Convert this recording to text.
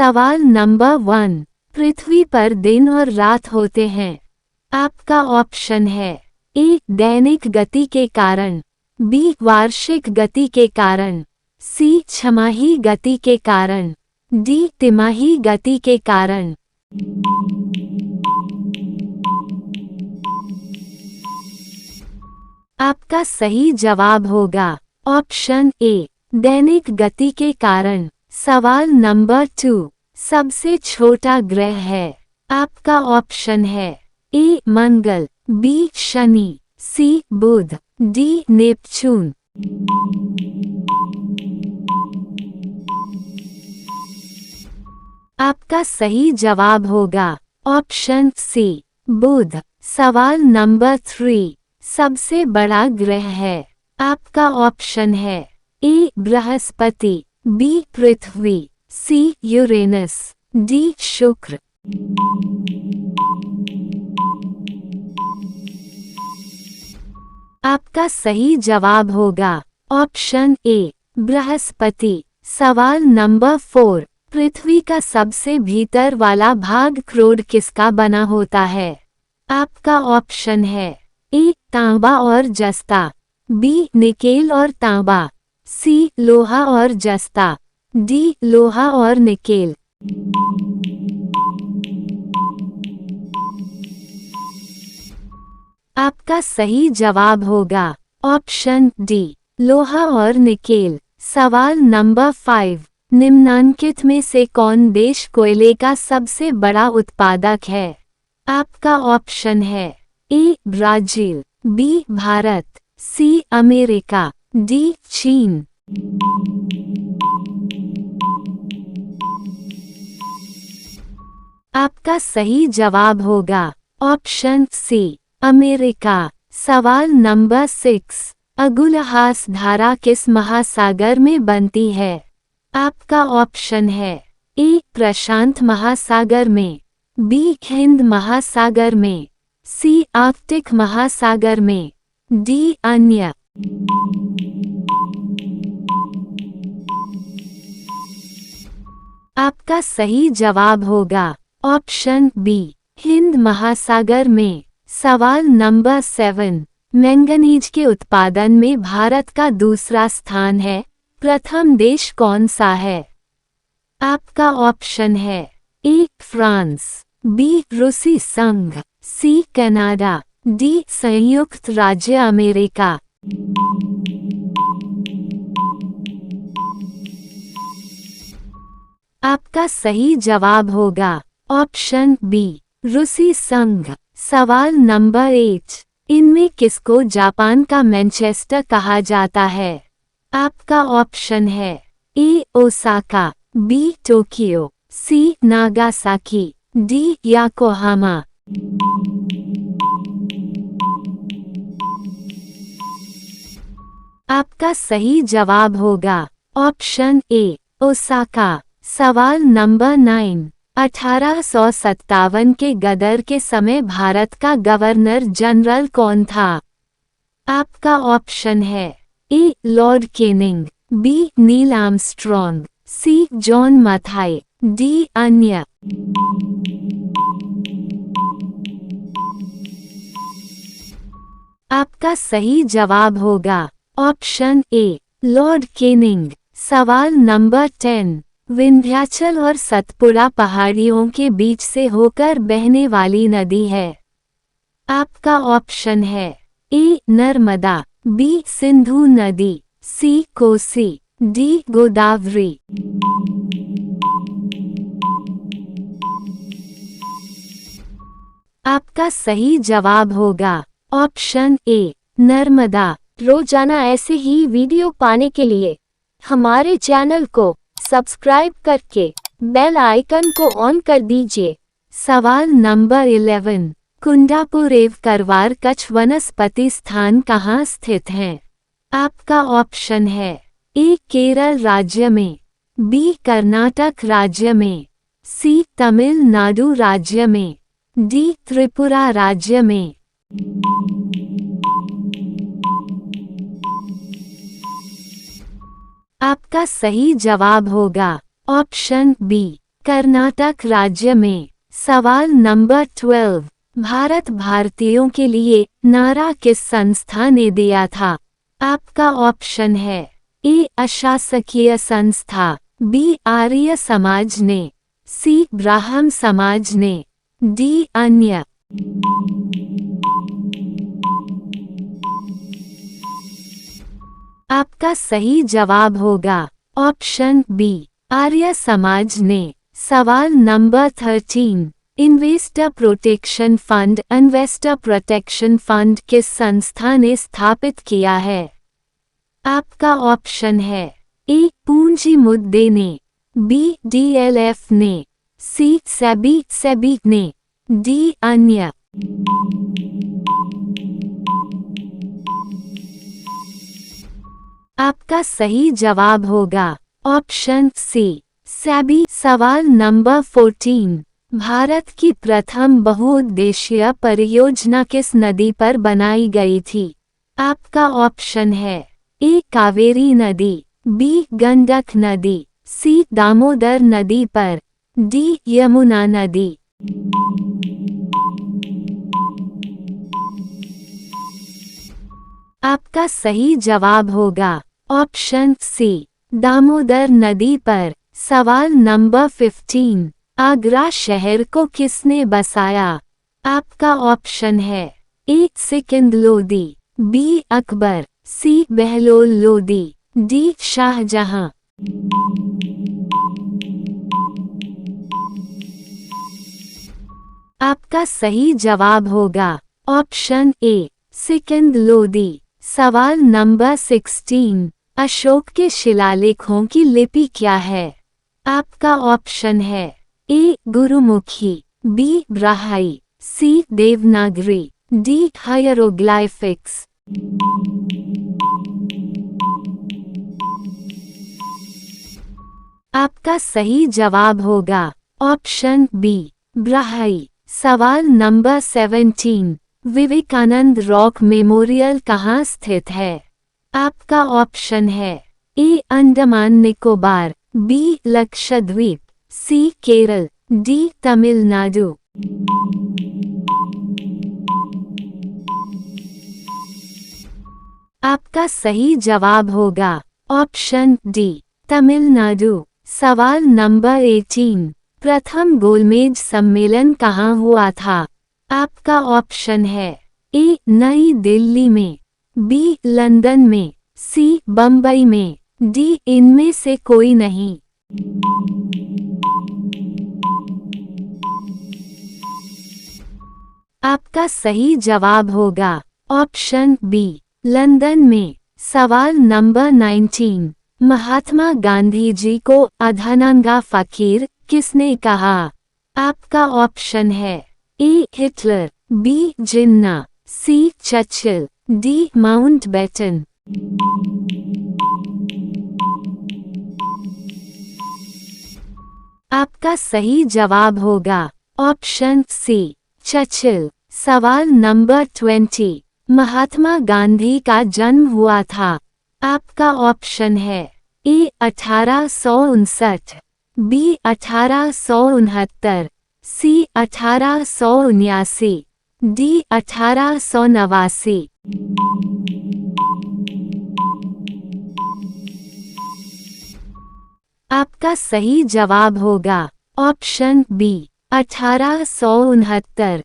सवाल नंबर 1, पृथ्वी पर दिन और रात होते हैं। आपका ऑप्शन है ए दैनिक गति के कारण, बी वार्षिक गति के कारण, सी छमाही गति के कारण, डी तिमाही गति के कारण। आपका सही जवाब होगा ऑप्शन ए दैनिक गति के कारण। सवाल नंबर 2, सबसे छोटा ग्रह है। आपका ऑप्शन है ए मंगल, बी शनि, सी बुध, डी नेपच्यून। आपका सही जवाब होगा ऑप्शन सी बुध। सवाल नंबर 3, सबसे बड़ा ग्रह है। आपका ऑप्शन है ए बृहस्पति, बी पृथ्वी, सी यूरेनस, डी शुक्र। आपका सही जवाब होगा ऑप्शन ए बृहस्पति। सवाल नंबर 4, पृथ्वी का सबसे भीतर वाला भाग क्रोड किसका बना होता है। आपका ऑप्शन है ए तांबा और जस्ता, बी निकेल और तांबा, सी लोहा और जस्ता, डी लोहा और निकेल। आपका सही जवाब होगा ऑप्शन डी लोहा और निकेल। सवाल नंबर 5, निम्नलिखित में से कौन देश कोयले का सबसे बड़ा उत्पादक है। आपका ऑप्शन है A Brazil, B Bharat, C America, D चीन। आपका सही जवाब होगा ऑप्शन सी अमेरिका। सवाल नंबर 6, अगुलहास धारा किस महासागर में बनती है। आपका ऑप्शन है ए प्रशांत महासागर में, बी हिंद महासागर में, सी आर्कटिक महासागर में, डी अन्य। आपका सही जवाब होगा ऑप्शन बी हिंद महासागर में। सवाल नंबर 7, मैंगनीज के उत्पादन में भारत का दूसरा स्थान है। प्रथम देश कौन सा है। आपका ऑप्शन है ए फ्रांस, बी रूसी संघ, सी कनाडा, डी संयुक्त राज्य अमेरिका। आपका सही जवाब होगा ऑप्शन बी रूसी संघ। सवाल नंबर 8, इनमें किसको जापान का मैनचेस्टर कहा जाता है। आपका ऑप्शन है ए ओसाका, बी टोक्यो, सी नागासाकी, डी योकोहामा। आपका सही जवाब होगा ऑप्शन ए ओसाका। सवाल नंबर 9, 1857 के गदर के समय भारत का गवर्नर जनरल कौन था। आपका ऑप्शन है A Lord Canning, B Neil Armstrong, C John Mathai, D अन्य। आपका सही जवाब होगा ऑप्शन ए लॉर्ड केनिंग। सवाल नंबर 10, विंध्याचल और सतपुड़ा पहाड़ियों के बीच से होकर बहने वाली नदी है। आपका ऑप्शन है ए नर्मदा, बी सिंधु नदी, सी कोसी, डी गोदावरी। आपका सही जवाब होगा ऑप्शन ए नर्मदा। रोजाना ऐसे ही वीडियो पाने के लिए हमारे चैनल को सब्सक्राइब करके बेल आइकन को ऑन कर दीजिए। सवाल नंबर 11, कुंडापुर एवं करवार कच्छ वनस्पति स्थान कहाँ स्थित हैं। आपका ऑप्शन है ए केरल राज्य में, बी कर्नाटक राज्य में, सी तमिलनाडु राज्य में, डी त्रिपुरा राज्य में। आपका सही जवाब होगा ऑप्शन बी कर्नाटक राज्य में। सवाल नंबर 12, भारत भारतीयों के लिए नारा किस संस्था ने दिया था? आपका ऑप्शन है ए अशासकीय संस्था, बी आर्य समाज ने, सी ब्राह्म समाज ने, डी अन्य। आपका सही जवाब होगा ऑप्शन बी आर्य समाज ने। सवाल नंबर 13, इन्वेस्टर प्रोटेक्शन फंड किस संस्था ने स्थापित किया है? आपका ऑप्शन है ए पूंजी मुद्दे ने, बी डीएलएफ ने, सी सेबी ने, डी अन्य। आपका सही जवाब होगा ऑप्शन सी सेबी। सवाल नंबर 14, भारत की प्रथम बहुउद्देशीय परियोजना किस नदी पर बनाई गई थी? आपका ऑप्शन है ए कावेरी नदी, बी गंडक नदी, सी दामोदर नदी पर, डी यमुना नदी। आपका सही जवाब होगा ऑप्शन सी दामोदर नदी पर। सवाल नंबर 15, आगरा शहर को किसने बसाया? आपका ऑप्शन है ए सिकंद लोदी, बी अकबर, सी बहलोल लोदी, डी शाहजहां। आपका सही जवाब होगा ऑप्शन ए सिकंद लोदी। सवाल नंबर 16, अशोक के शिलालेखों की लिपि क्या है? आपका ऑप्शन है ए गुरुमुखी, बी ब्राह्मी, सी देवनागरी, डी हायरोग्लाइफिक्स। आपका सही जवाब होगा ऑप्शन बी ब्राह्मी। सवाल नंबर 17, विवेकानंद रॉक मेमोरियल कहाँ स्थित है? आपका ऑप्शन है ए अंडमान निकोबार, बी लक्षद्वीप, सी केरल, डी तमिलनाडु। आपका सही जवाब होगा ऑप्शन डी तमिलनाडु। सवाल नंबर 18, प्रथम गोलमेज सम्मेलन कहाँ हुआ था? आपका ऑप्शन है ए नई दिल्ली में, बी लंदन में, सी बम्बई में, डी इनमें से कोई नहीं। आपका सही जवाब होगा ऑप्शन बी लंदन में। सवाल नंबर 19, महात्मा गांधी जी को अधनंगा फकीर किसने कहा? आपका ऑप्शन है A Hitler, B Jinnah, C Churchill, D Mountbatten. आपका सही जवाब होगा ऑप्शन सी चर्चिल। सवाल नंबर 20, महात्मा गांधी का जन्म हुआ था? आपका ऑप्शन है ए 1859, बी 1869, सी 1879, डी 1889। आपका सही जवाब होगा ऑप्शन बी 1869।